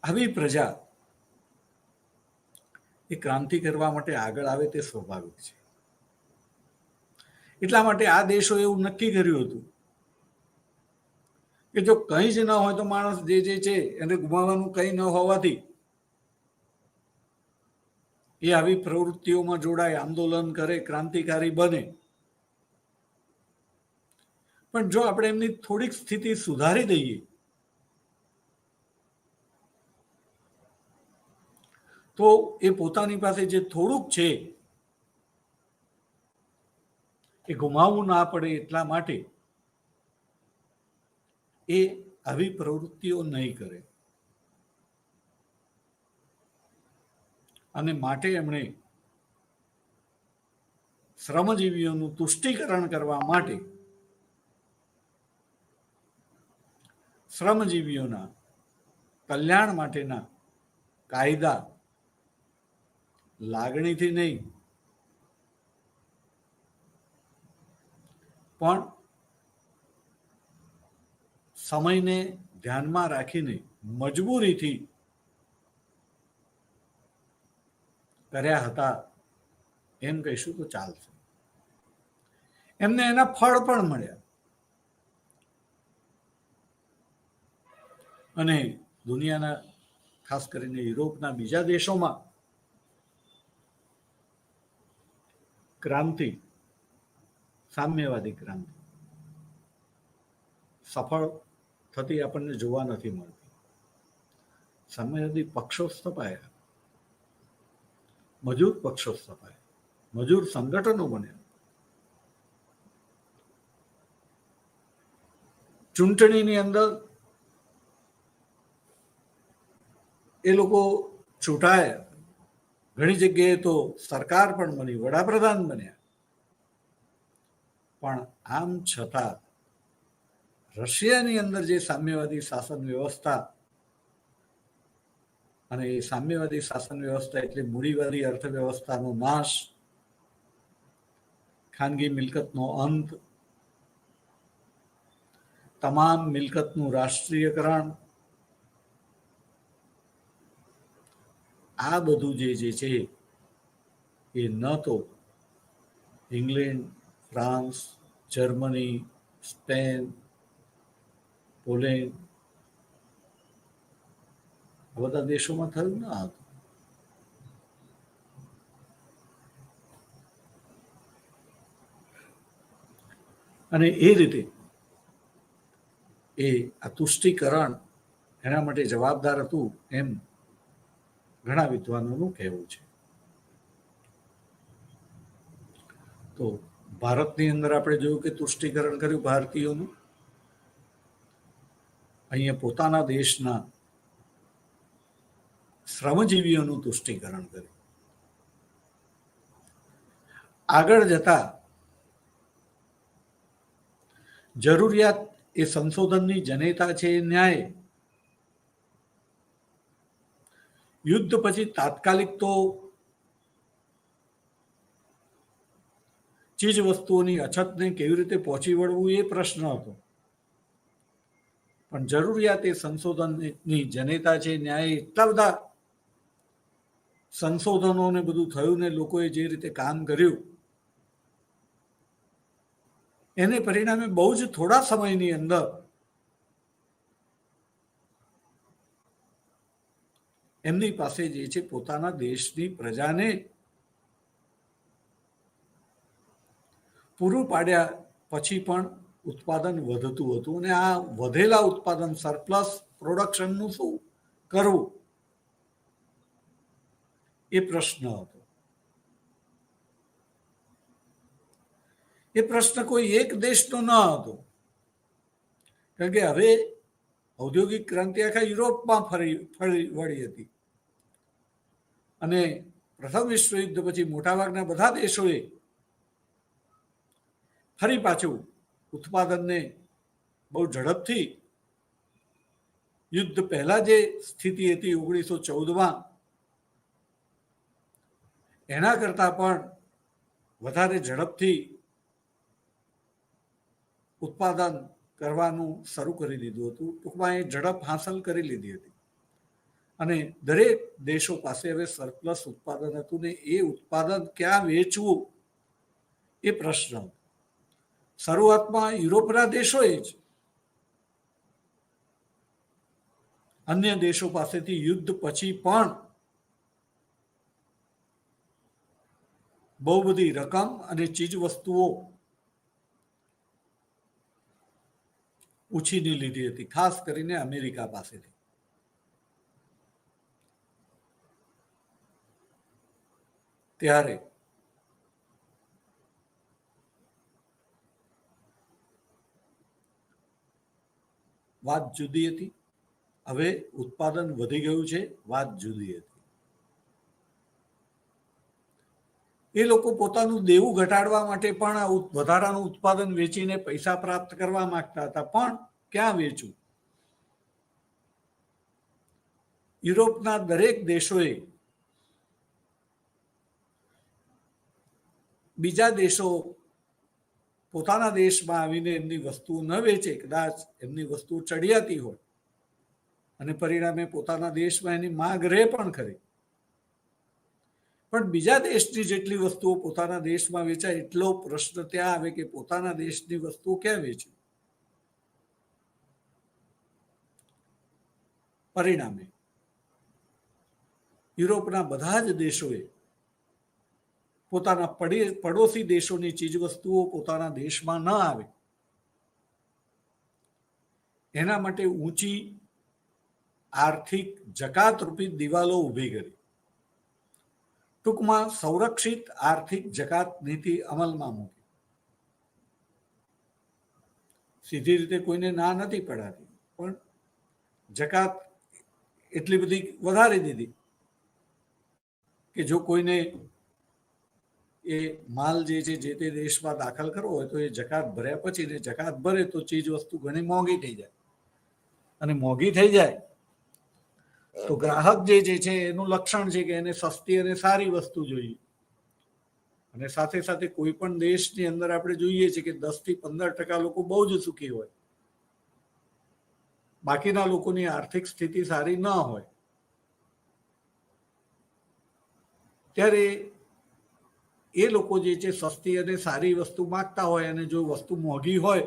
S1: આવી પ્રજા એ ક્રાંતિ કરવા માટે આગળ આવે તે સ્વાભાવિક છે. એટલા માટે આ દેશો એવું નક્કી કર્યું હતું કે જો કંઈ જ ન હોય તો માણસ જે છે એને ગુમાવવાનું કંઈ ન હોવાથી એ આવી પ્રવૃત્તિઓમાં જોડાય, આંદોલન કરે, ક્રાંતિકારી બને. પણ જો આપણે એમની થોડીક સ્થિતિ સુધારી દઈએ તો એ પોતાની પાસે જે થોડુંક છે એ ગુમાવવું ના પડે એટલા માટે એ આવી પ્રવૃત્તિઓ નહીં કરે. અને માટે એમણે શ્રમજીવીઓનું તુષ્ટિકરણ કરવા માટે શ્રમજીવીઓના કલ્યાણ માટેના કાયદા લાગણીથી નહીં પણ સમયને ધ્યાનમાં રાખીને મજબૂરીથી કર્યા હતા એમ કહીશું તો ચાલશે. એમને એના ફળ પણ મળ્યા. અને દુનિયાના, ખાસ કરીને યુરોપના બીજા દેશોમાં ક્રાંતિ, સામ્યવાદી ક્રાંતિ સફળ થતી આપણને જોવા નથી મળતી. સામ્યવાદી પક્ષો સ્થપાયા, મજૂર પક્ષો સ્થપાયા, મજૂર સંગઠનો બન્યા. ચૂંટણીની અંદર એ લોકો ચૂંટાયા. ઘણી જગ્યાએ તો સરકાર પણ બની, વડાપ્રધાન બન્યા. પણ આમ છતાં રશિયાની અંદર જે સામ્યવાદી શાસન વ્યવસ્થા, અને એ સામ્યવાદી શાસન વ્યવસ્થા એટલે મૂડીવાદી અર્થવ્યવસ્થાનો નાશ, ખાનગી મિલકતનો અંત, તમામ મિલકતનું રાષ્ટ્રીયકરણ, આ બધું જે છે એ ન તો England, France, Germany, Spain, Poland આ બધા દેશોમાં થયું ન હતું. અને એ રીતે એ આ તુષ્ટિકરણ એના માટે જવાબદાર હતું એમ ઘણા વિદ્વાનોનું કહેવું છે. તો ભારતની અંદર આપણે જોયું કે તુષ્ટિકરણ કર્યું ભારતીયોનું. અહીંયા પોતાના દેશના શ્રમજીવીઓનું તુષ્ટિકરણ કર્યું. આગળ જતા જરૂરિયાત એ સંશોધનની જનેતા છે એ ન્યાય. યુદ્ધ પછી તાત્કાલિક તો ચીજ વસ્તુઓની અછતને કેવી રીતે પહોંચી વળવું એ પ્રશ્ન હતો, પણ જરૂરિયાત એ સંશોધનની જનેતા છે ન્યાય. એટલા બધા સંશોધનોને બધું થયું ને લોકોએ જે રીતે કામ કર્યું એને પરિણામે બહુ જ થોડા સમયની અંદર એમની પાસે જે છે પોતાના દેશની પ્રજાને પૂરું પાડ્યા પછી પણ ઉત્પાદન વધતું હતું. અને આ વધેલા ઉત્પાદન સરપ્લસ પ્રોડક્શનનું શું કરવું એ પ્રશ્ન હતો. એ પ્રશ્ન કોઈ એક દેશનો ન હતો, કારણ કે હવે ઔદ્યોગિક ક્રાંતિ આખા યુરોપમાં ફરી વળી હતી અને પ્રથમ વિશ્વયુદ્ધ પછી મોટાભાગના બધા દેશોએ ફરી પાછું ઉત્પાદનને બહુ ઝડપથી યુદ્ધ પહેલા જે સ્થિતિ હતી 1914માં એના કરતા પણ વધારે ઝડપથી ઉત્પાદન કરવાનું શરૂ કરી દીધું હતું. ટૂંકમાં એ ઝડપ હાંસલ કરી લીધી હતી અને દરેક દેશો પાસે હવે સરપ્લસ ઉત્પાદન હતું ને એ ઉત્પાદન ક્યાં વેચવું એ પ્રશ્ન હતો. શરૂઆતમાં યુરોપના દેશોએ જ અન્ય દેશો પાસેથી યુદ્ધ પછી પણ બહુ બધી રકમ અને ચીજ વસ્તુઓ ઉછીની લીધી હતી, ખાસ કરીને અમેરિકા પાસેથી. ત્યારે વાત જુદી હતી. હવે ઉત્પાદન વધી ગયું છે, વાત જુદી હતી. એ લોકો પોતાનું દેવું ઘટાડવા માટે પણ વધારાનું ઉત્પાદન વેચીને પૈસા પ્રાપ્ત કરવા માંગતા હતા, પણ ક્યાં વેચવું? યુરોપના દરેક દેશોએ બીજા દેશો પોતાના દેશમાં આવીને એમની વસ્તુ ન વેચે, કદાચ એમની વસ્તુ ચડિયાતી હોય અને પરિણામે પોતાના દેશમાં એની માંગ રહે પણ ખરી, પણ બીજા દેશની જેટલી વસ્તુઓ પોતાના દેશમાં વેચાય એટલો પ્રશ્ન ત્યાં આવે કે પોતાના દેશની વસ્તુઓ ક્યાં વેચવી? પરિણામે યુરોપના બધા જ દેશોએ પોતાના પડોશી દેશોની ચીજ વસ્તુઓ પોતાના દેશમાં ન આવે એના માટે ઊંચી આર્થિક જકાત રૂપી દિવાલો ઊભી કરી. ટૂંકમાં સંરક્ષિત આર્થિક જકાત નીતિ અમલમાં મૂકી. સીધી રીતે કોઈને ના નથી પડાતી, પણ જકાત એટલી બધી વધારી દીધી કે જો કોઈને એ માલ જે છે જે તે દેશમાં દાખલ કરવો હોય તો એ જકાત ભર્યા પછી ને જકાત ભરે તો ચીજ વસ્તુ ઘણી મોંઘી થઈ જાય, અને મોંઘી થઈ જાય તો ગ્રાહક જે છે એનું લક્ષણ છે કે એને સસ્તી અને સારી વસ્તુ જોઈએ. અને સાથે સાથે કોઈ પણ દેશની અંદર આપણે જોઈએ છીએ કે 10 થી 15% લોકો બહુ જ સુખી હોય, બાકીના લોકોની આર્થિક સ્થિતિ સારી ન હોય. ત્યારે એ લોકો જે છે સસ્તી અને સારી વસ્તુ માંગતા હોય અને જો વસ્તુ મોંઘી હોય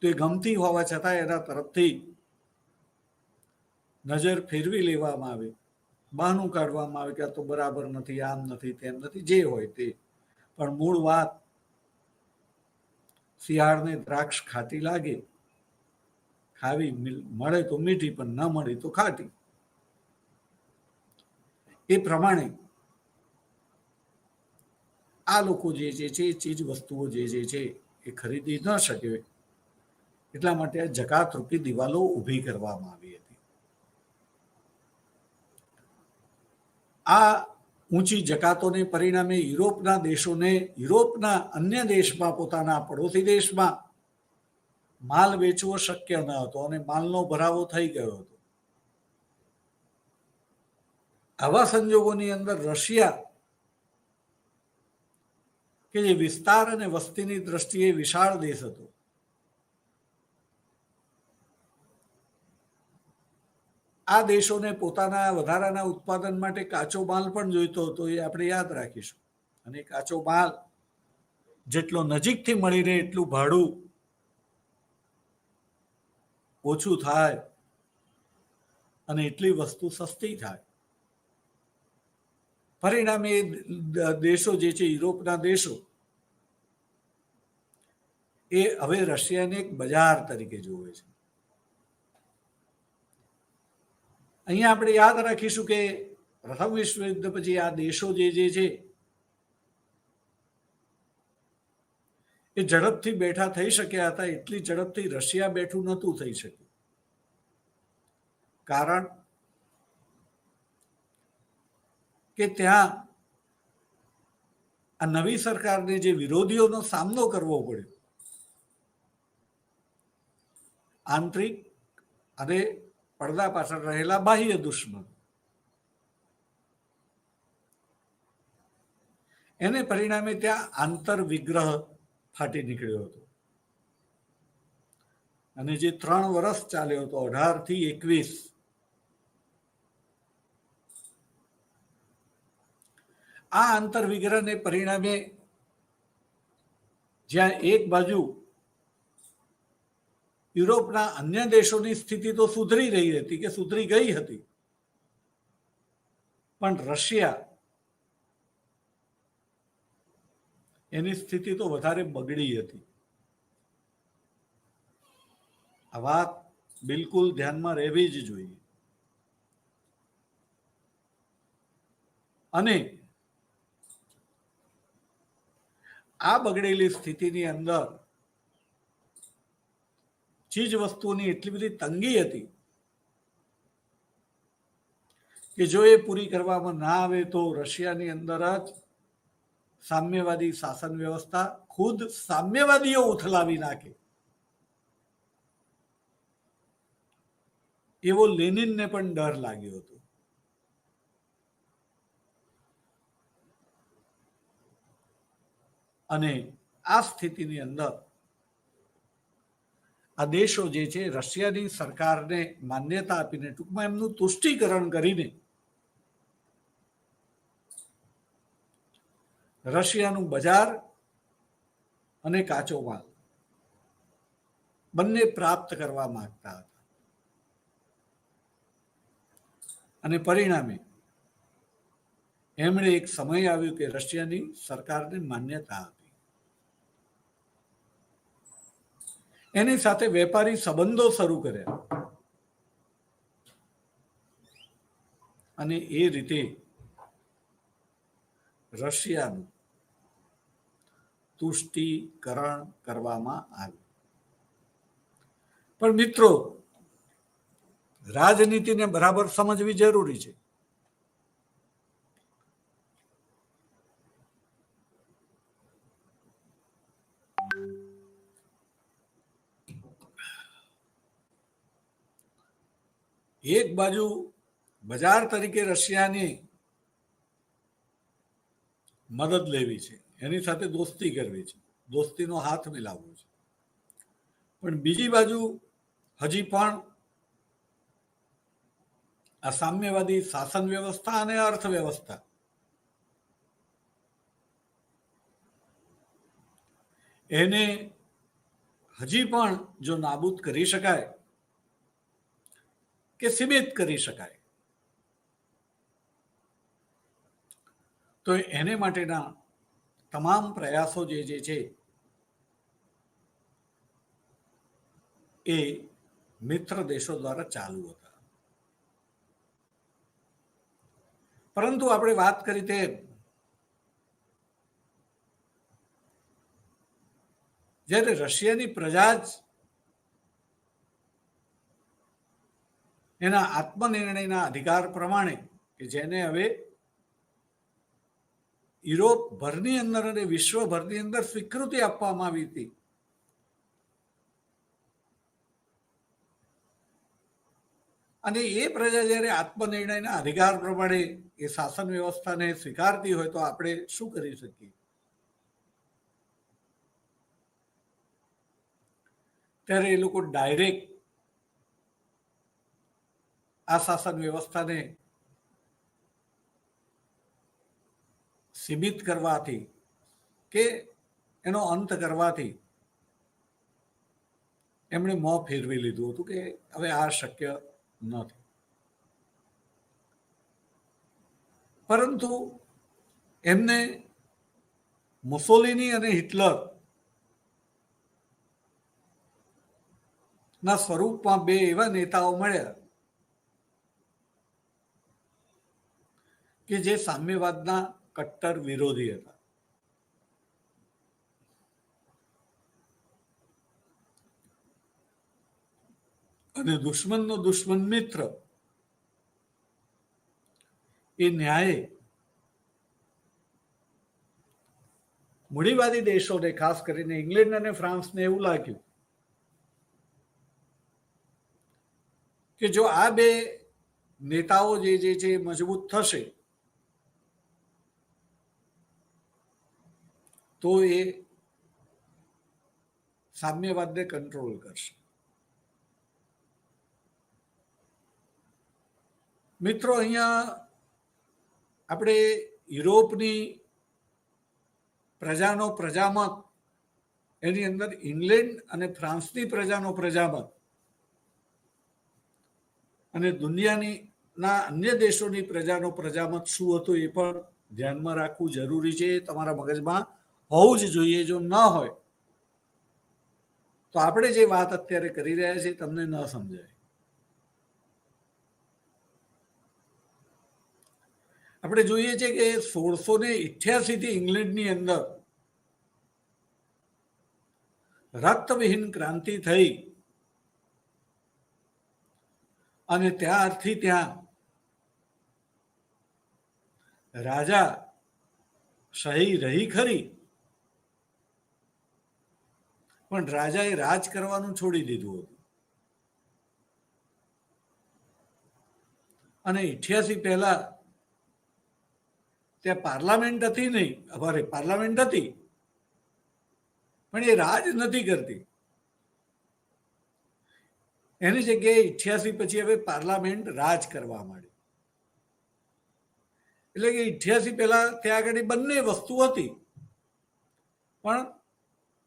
S1: તો એ ગમતી હોવા છતાં એના તરફથી નજર ફેરવી લેવામાં આવે, બહાનું કાઢવામાં આવે કે આ તો બરાબર નથી, આમ નથી, તેમ નથી, જે હોય તે. પણ મૂળ વાત શિયાળને દ્રાક્ષ ખાટી લાગે, ખાવી મળે તો મીઠી પણ ન મળે તો ખાટી. એ પ્રમાણે આ લોકો જે છે ચીજ વસ્તુઓ જે છે એ ખરીદી ન શકે, એટલા માટે જકાત રૂપી દિવાલો ઊભી કરવામાં આવી હતી. આ ઊંચી જકાતોને પરિણામે યુરોપના દેશોને યુરોપના અન્ય દેશમાં પોતાના પડોશી દેશમાં માલ વેચવો શક્ય ન હતો અને માલનો ભરાવો થઈ ગયો હતો. આવા સંજોગોની અંદર રશિયા, કે જે વિસ્તાર અને વસ્તીની દ્રષ્ટિએ વિશાળ દેશ હતો, આ દેશોને પોતાના વધારાના ઉત્પાદન માટે કાચો માલ પણ જોઈતો હતો, એ આપણે યાદ રાખીશું. અને કાચો માલ જેટલો નજીકથી મળી રહે એટલું ભાડું ઓછું થાય અને એટલી વસ્તુ સસ્તી થાય. પરિણામે દેશો જે છે, યુરોપના દેશો, એ હવે રશિયાને એક બજાર તરીકે જોવે છે. અહીંયા આપણે યાદ રાખીશું કે પ્રથમ વિશ્વયુદ્ધ પછી આ દેશો જે છે એ ઝડપથી બેઠા થઈ શક્યા હતા, એટલી ઝડપથી રશિયા બેઠું નહોતું થઈ શક્યું. કારણ કે ત્યાં આ નવી સરકારને જે વિરોધીઓનો સામનો કરવો પડ્યો, આંતરિક અને પડદા પાછળ રહેલા બાહ્ય દુશ્મન, એને પરિણામે ત્યાં આંતર વિગ્રહ ફાટી નીકળ્યો હતો. અને જે 3 વર્ષ ચાલ્યો હતો, 18 થી 21, આ આંતર વિગ્રહને પરિણામે જ્યાં એક બાજુ યુરોપના અન્ય દેશોની સ્થિતિ તો સુધરી રહી હતી, કે સુધરી ગઈ હતી, પણ રશિયા, એની સ્થિતિ તો વધારે બગડી હતી. આ વાત બિલકુલ ધ્યાનમાં રહેવી જ જોઈએ. અને આ બગડેલી સ્થિતિની અંદર ચીજ વસ્તુઓની એટલી બધી તંગી હતી કે જો એ પૂરી કરવામાં ના આવે તો રશિયાની અંદર જ સામ્યવાદી શાસન વ્યવસ્થા ખુદ સામ્યવાદીઓ ઉથલાવી નાખે, એવો લેનિનને પણ ડર લાગ્યો હતો. અને આ સ્થિતિની અંદર આ દેશો જે છે, રશિયાની સરકારને માન્યતા આપીને, ટૂંકમાં એમનું તુષ્ટિકરણ કરીને, રશિયાનું બજાર અને કાચો માલ બંને પ્રાપ્ત કરવા માંગતા હતા. અને પરિણામે એમણે એક સમય આવ્યો કે રશિયાની સરકારને માન્યતા આપી. એની સાથે વેપારી સંબંધો શરૂ કર્યા અને એ રીતે રશિયાનું તુષ્ટિકરણ કરવામાં આવ્યું. પણ મિત્રો, રાજનીતિને બરાબર સમજવી જરૂરી છે. એક બાજુ બજાર તરીકે રશિયાની મદદ લેવી છે, એની સાથે દોસ્તી કરવી છે, દોસ્તીનો હાથ મિલાવવો છે. પણ બીજી બાજુ હજી પણ આ સામ્યવાદી શાસન વ્યવસ્થા અને અર્થવ્યવસ્થા એને હજી પણ જો નાબૂદ કરી શકાય કે સીમિત કરી શકાય તો એને માટેના તમામ પ્રયાસો જે છે એ મિત્ર દેશો દ્વારા ચાલુ હતા. પરંતુ આપણે વાત કરી તેમ જ્યારે રશિયાની પ્રજા જ એના આત્મનિર્ણયના અધિકાર પ્રમાણે, કે જેને હવે યુરોપ ભરની અંદર અને વિશ્વભરની અંદર સ્વીકૃતિ આપવામાં આવી હતી, અને એ પ્રજા જ્યારે આત્મનિર્ણયના અધિકાર પ્રમાણે એ શાસન વ્યવસ્થાને સ્વીકારતી હોય તો આપણે શું કરી શકીએ? ત્યારે એ લોકો ડાયરેક્ટ આ શાસન વ્યવસ્થાને સીમિત કરવાથી કે એનો અંત કરવાથી એમણે મોં ફેરવી લીધું હતું કે હવે આ શક્ય નથી. પરંતુ એમને મુસોલિની અને હિટલર ના સ્વરૂપમાં બે એવા નેતાઓ મળ્યા કે જે સામ્યવાદના કટ્ટર વિરોધી હતા. અને દુશ્મનનો દુશ્મન મિત્ર એ ન્યાય મૂડીવાદી દેશોને, ખાસ કરીને ઇંગ્લેન્ડ અને ફ્રાન્સને એવું લાગ્યું કે જો આ બે નેતાઓ જે છે મજબૂત થશે તો એ સામ્યવાદને કંટ્રોલ કરશે. મિત્રો, અહીંયા આપણે યુરોપની પ્રજાનો પ્રજામત, એની અંદર ઇંગ્લેન્ડ અને ફ્રાન્સની પ્રજાનો પ્રજામત અને દુનિયાની અન્ય દેશોની પ્રજાનો પ્રજામત શું હતું એ પણ ધ્યાનમાં રાખવું જરૂરી છે. તમારા મગજમાં હોવું જ જોઈએ. જો ન હોય તો આપણે જે વાત અત્યારે કરી રહ્યા છીએ તમને ન સમજાય. આપણે જોઈએ છીએ કે 1688 થી ઇંગ્લેન્ડની અંદર રક્તવિહીન ક્રાંતિ થઈ અને ત્યારથી ત્યાં રાજા શાહી રહી ખરી, પણ રાજાએ રાજ કરવાનું છોડી દીધું હતું. અને 88 પહેલા ત્યાં પાર્લામેન્ટ હતી નહીં, પાર્લામેન્ટ હતી પણ એ રાજ નથી કરતી. એની જગ્યાએ 88 પછી હવે પાર્લામેન્ટ રાજ કરવા માંડી. એટલે કે 88 પહેલા ત્યાં આગળ બંને વસ્તુ હતી, પણ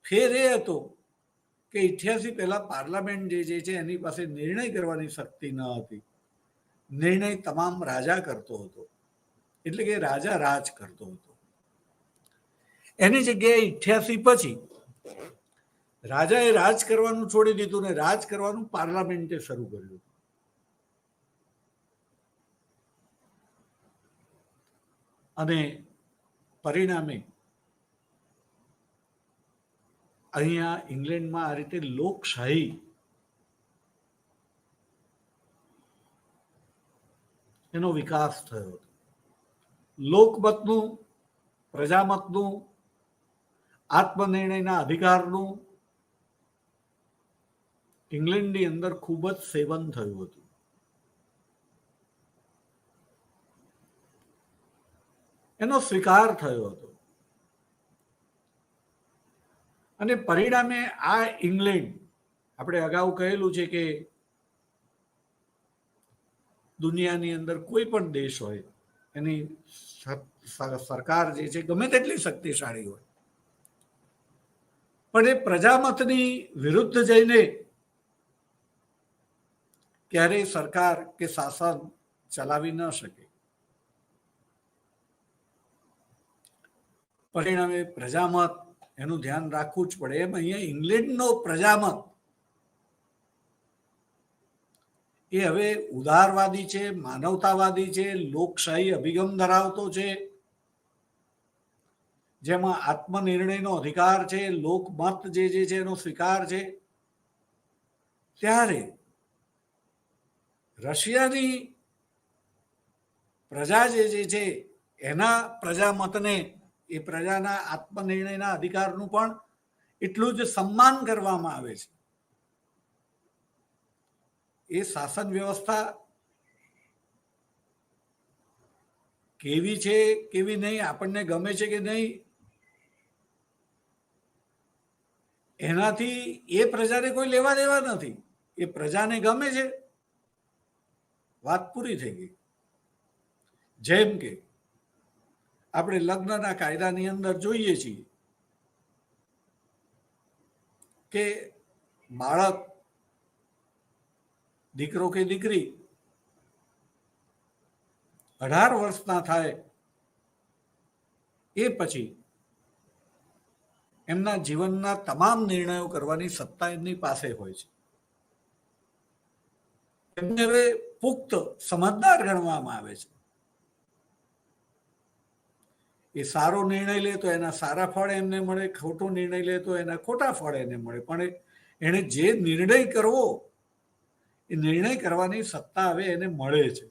S1: ફેર એ હતો કે 88 પહેલા પાર્લામેન્ટ જે છે એની પાસે નિર્ણય કરવાની શક્તિ ન હતી. નિર્ણય તમામ રાજા કરતો હતો, એટલે કે રાજા રાજ કરતો હતો. એની જગ્યાએ 88 પછી રાજાએ રાજ કરવાનું છોડી દીધું ને રાજ કરવાનું પાર્લામેન્ટે શરૂ કર્યું. અને પરિણામે અહીંયા ઇંગ્લેન્ડમાં આ રીતે લોકશાહી એનો વિકાસ થયો હતો. લોકમતનું, પ્રજામતનું, આત્મનિર્ણયના અધિકારનું ઇંગ્લેન્ડની અંદર ખૂબ જ સેવન થયું હતું. એનો સ્વીકાર થયો હતો. અને પરિણામે આ ઇંગ્લેન્ડ, આપણે અગાઉ કહેલું છે કે દુનિયાની અંદર કોઈ પણ દેશ હોય એની સરકાર જે છે ગમે તેટલી શક્તિશાળી હોય, પણ એ પ્રજામતની વિરુદ્ધ જઈને ક્યારેય સરકાર કે શાસન ચલાવી ન શકે. પરિણામે પ્રજામત એનું ધ્યાન રાખવું જ પડે. એમ અહીંયા ઇંગ્લેન્ડનો પ્રજામત એ હવે ઉદારવાદી છે, માનવતાવાદી છે, લોકશાહી અભિગમ ધરાવતો છે, જેમાં આત્મનિર્ણયનો અધિકાર છે, લોકમત જે છે એનો સ્વીકાર છે. ત્યારે રશિયાની પ્રજા જે છે એના પ્રજામતને, એ પ્રજાના આત્મનિર્ણયના અધિકારનું પણ એટલું જ સન્માન કરવામાં આવે છે. એ શાસન વ્યવસ્થા કેવી છે કેવી નહીં, આપણને ગમે છે કે નહીં, એનાથી એ પ્રજાને કોઈ લેવા દેવા નથી. એ પ્રજાને ગમે છે, વાત પૂરી થઈ ગઈ. જેમ કે આપણે લગ્નના કાયદાની અંદર જોઈએ છીએ કે બાળક, દીકરો કે દીકરી 18 વર્ષના થાય એ પછી એમના જીવનના તમામ નિર્ણયો કરવાની સત્તા એમની પાસે હોય છે. એમને હવે પુખ્ત સમજદાર ગણવામાં આવે છે. એ સારો નિર્ણય લે તો એના સારા ફળ એમને મળે, ખોટો નિર્ણય લે તો એના ખોટા ફળ એને મળે, પણ એને જે નિર્ણય કરવો એ નિર્ણય કરવાની સત્તા હવે એને મળે છે.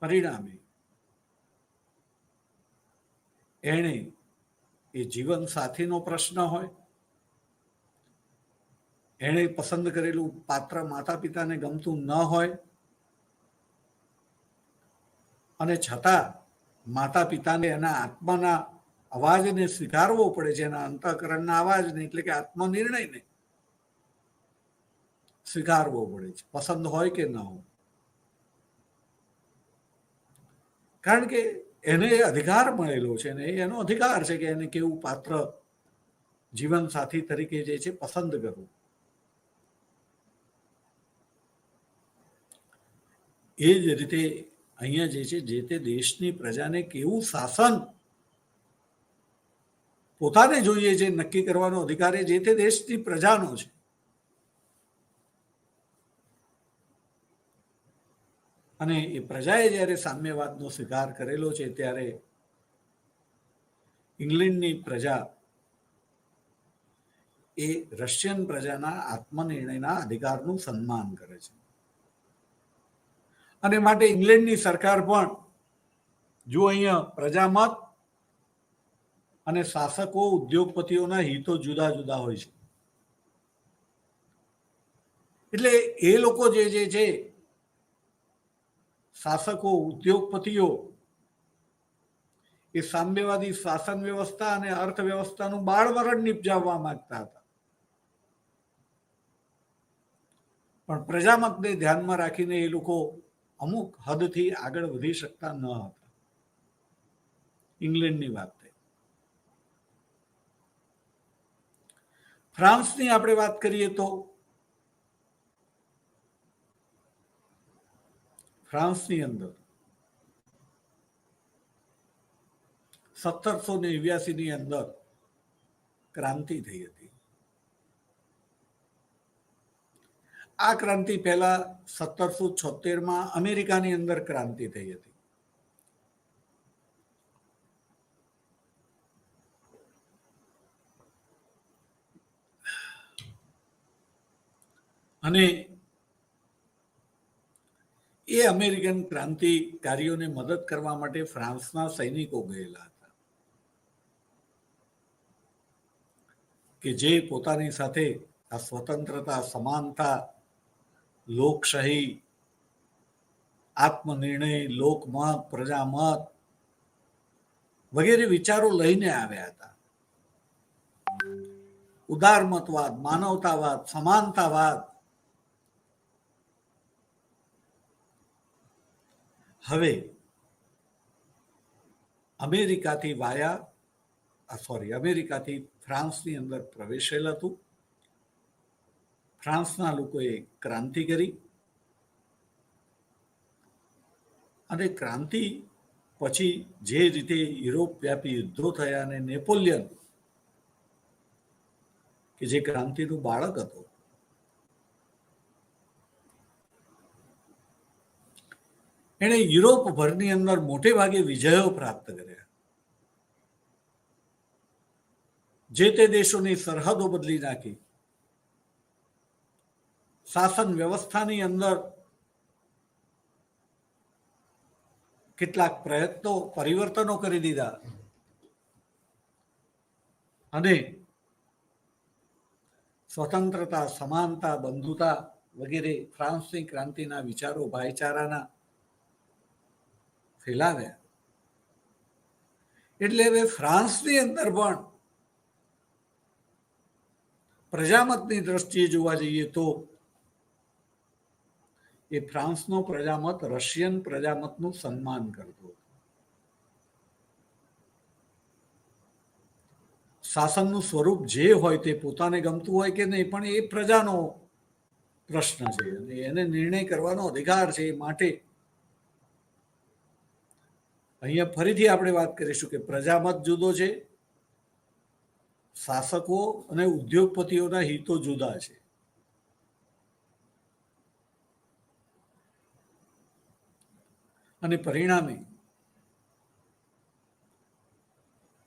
S1: પરિણામે એને એ જીવન સાથીનો પ્રશ્ન હોય, એને પસંદ કરેલું પાત્ર માતા પિતાને ગમતું ન હોય, અને છતાં માતા પિતાને એના આત્માના અવાજને સ્વીકારવો પડે છે, એના અંતઃકરણના અવાજને, એટલે કે આત્મનિર્ણયને સ્વીકારવો પડે છે, પસંદ હોય કે ન હોય. કારણ કે એને અધિકાર મળેલો છે ને એનો અધિકાર છે કે એને કેવું પાત્ર જીવન સાથી તરીકે જે છે પસંદ કરવું. એ જ રીતે અહીંયા જે છે જે તે દેશની પ્રજાને કેવું શાસન પોતાને જોઈએ છે નક્કી કરવાનો અધિકાર એ જે તે દેશની પ્રજાનો છે. અને એ પ્રજાએ જ્યારે સામ્યવાદનો સ્વીકાર કરેલો છે ત્યારે ઇંગ્લેન્ડની પ્રજા એ રશિયન પ્રજાના આત્મનિર્ણયના અધિકારનું સન્માન કરે છે. અને માટે ઇંગ્લેન્ડની સરકાર પણ જો અહીંયા પ્રજામત અને શાસકો ઉદ્યોગપતિઓના હિતો જુદા જુદા હોય છે, એટલે એ લોકો જે છે શાસકો ઉદ્યોગપતિઓ એ સામ્યવાદી શાસન વ્યવસ્થા અને અર્થવ્યવસ્થાનું બાળમરણ નિપજાવવા માંગતા હતા. પણ પ્રજામતને ધ્યાનમાં રાખીને એ લોકો અમુક હદથી આગળ વધી શકતા ન હતા. ઇંગ્લેન્ડની વાત થઈ. ફ્રાન્સની આપણે વાત કરીએ તો ફ્રાન્સની અંદર 1789 અંદર ક્રાંતિ થઈ હતી. આ ક્રાંતિ પહેલા 1776 અમેરિકાની અંદર ક્રાંતિ થઈ હતી. અને એ અમેરિકન ક્રાંતિકારીઓને મદદ કરવા માટે ફ્રાન્સના સૈનિકો ગયેલા હતા કે જે પોતાની સાથે આ સ્વતંત્રતા, સમાનતા, લોકશાહી, આત્મનિર્ણય, લોકમત, પ્રજામત વગેરે વિચારો લઈને આવ્યા હતા. ઉદારમતવાદ, માનવતાવાદ, સમાનતાવાદ. હવે અમેરિકાથી ફ્રાન્સની અંદર પ્રવેશેલ હતું. ફ્રાન્સના લોકોએ ક્રાંતિ કરી અને ક્રાંતિ પછી જે રીતે યુરોપ વ્યાપી યુદ્ધો થયા અને નેપોલિયન કે જે ક્રાંતિનું બાળક હતો, એણે યુરોપ ભરની અંદર મોટે ભાગે વિજયો પ્રાપ્ત કર્યા. જે તે દેશોની સરહદો બદલી નાખી, શાસન વ્યવસ્થાની અંદર કેટલાક પરિવર્તનો કરી દીધા અને સ્વતંત્રતા, સમાનતા, બંધુતા વગેરે ફ્રાન્સની ક્રાંતિના વિચારો, ભાઈચારાના ફેલાવ્યા. એટલે હવે ફ્રાન્સની અંદર પણ પ્રજામતની દ્રષ્ટિએ જોવા જઈએ તો એ ફ્રાન્સનો પ્રજામત રશિયન પ્રજામતનું સન્માન કરતો. શાસનનું સ્વરૂપ જે હોય તે પોતાને ગમતું હોય કે નહીં, પણ એ પ્રજાનો પ્રશ્ન છે અને એને નિર્ણય કરવાનો અધિકાર છે. માટે અહીંયા ફરીથી આપણે વાત કરીશું કે પ્રજામત જુદો છે, શાસકો અને ઉદ્યોગપતિઓના હિતો જુદા છે. અને પરિણામે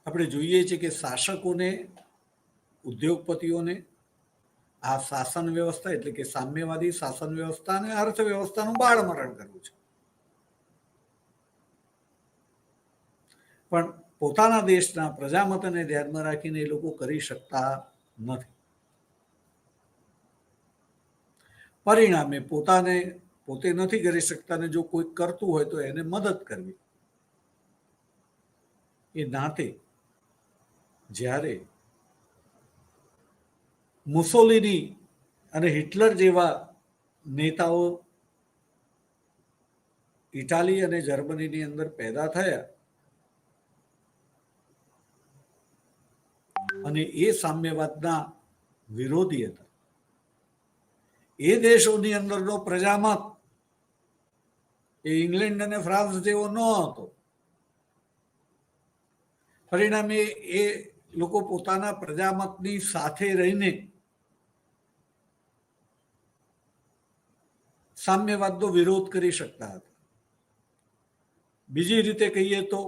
S1: આપણે જોઈએ છીએ કે શાસકોને, ઉદ્યોગપતિઓને આ શાસન વ્યવસ્થા એટલે કે સામ્યવાદી શાસન વ્યવસ્થા અને અર્થવ્યવસ્થાનું બાળમરણ કરવું છે. પણ પોતાના દેશના પ્રજામતને ધ્યાનમાં રાખીને એ લોકો કરી શકતા નથી. પરિણામે પોતે નથી કરી શકતા ને જો કોઈ કરતું હોય તો એને મદદ કરવી. એ નાતે જ્યારે મુસોલિની અને હિટલર જેવા નેતાઓ ઇટાલી અને જર્મનીની અંદર પેદા થયા અને એ સામ્યવાદના વિરોધી હતા. એ દેશોની અંદરનો પ્રજામત એ ઇંગ્લેન્ડ અને ફ્રાન્સ જેવો ન હતો. પરિણામે એ લોકો પોતાના પ્રજામતની સાથે રહીને સામ્યવાદનો વિરોધ કરી શકતા હતા. બીજી રીતે કહીએ તો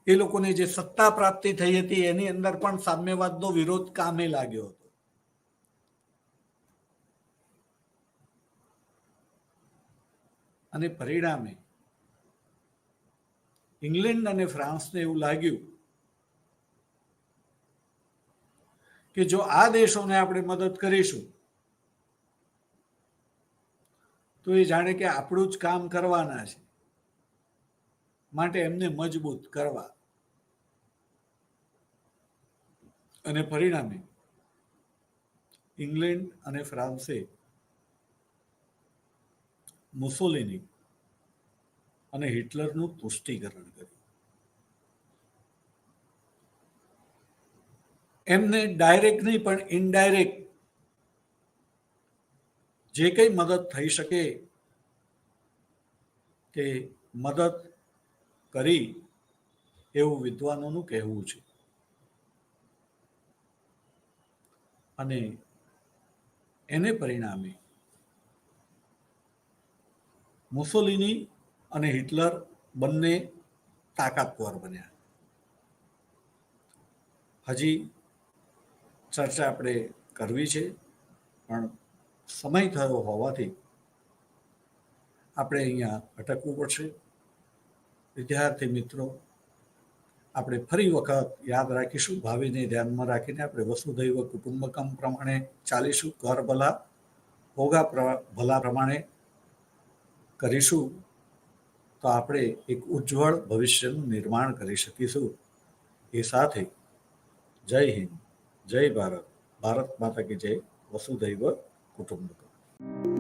S1: એ લોકોને જે સત્તા પ્રાપ્તિ થઈ હતી એની અંદર પણ સામ્યવાદનો વિરોધ કામે લાગ્યો હતો. અને પરિણામે ઇંગ્લેન્ડ અને ફ્રાન્સને એવું લાગ્યું કે જો આ દેશોને આપણે મદદ કરીશું તો એ જાણે કે આપણું જ કામ કરવાના છે, માટે એમને મજબૂત કરવા. અને પરિણામે ઇંગ્લેન્ડ અને ફ્રાન્સે મુસોલિની અને હિટલરનું તુષ્ટિકરણ કર્યું. એમને ડાયરેક્ટ નહીં પણ ઇનડાયરેક્ટ જે કંઈ મદદ થઈ શકે તે મદદ કરી એવું વિદ્વાનોનું કહેવું છે. અને એને પરિણામે મુસોલિની અને હિટલર બંને તાકાતવર બન્યા. હજી ચર્ચા આપણે કરવી છે પણ સમય થયો હોવાથી આપણે અહીંયા અટકવું પડશે. વિદ્યાર્થી મિત્રો, આપણે ફરી વખત યાદ રાખીશું, ભાવિને ધ્યાનમાં રાખીને આપણે વસુધૈવ કુટુંબકમ પ્રમાણે ચાલીશું. ઘર ભલા હોગા ભલા પ્રમાણે કરીશું તો આપણે એક ઉજ્જવળ ભવિષ્યનું નિર્માણ કરી શકીશું. એ સાથે જય હિન્દ, જય ભારત, ભારત માતા કી જય, વસુધૈવ કુટુંબકમ.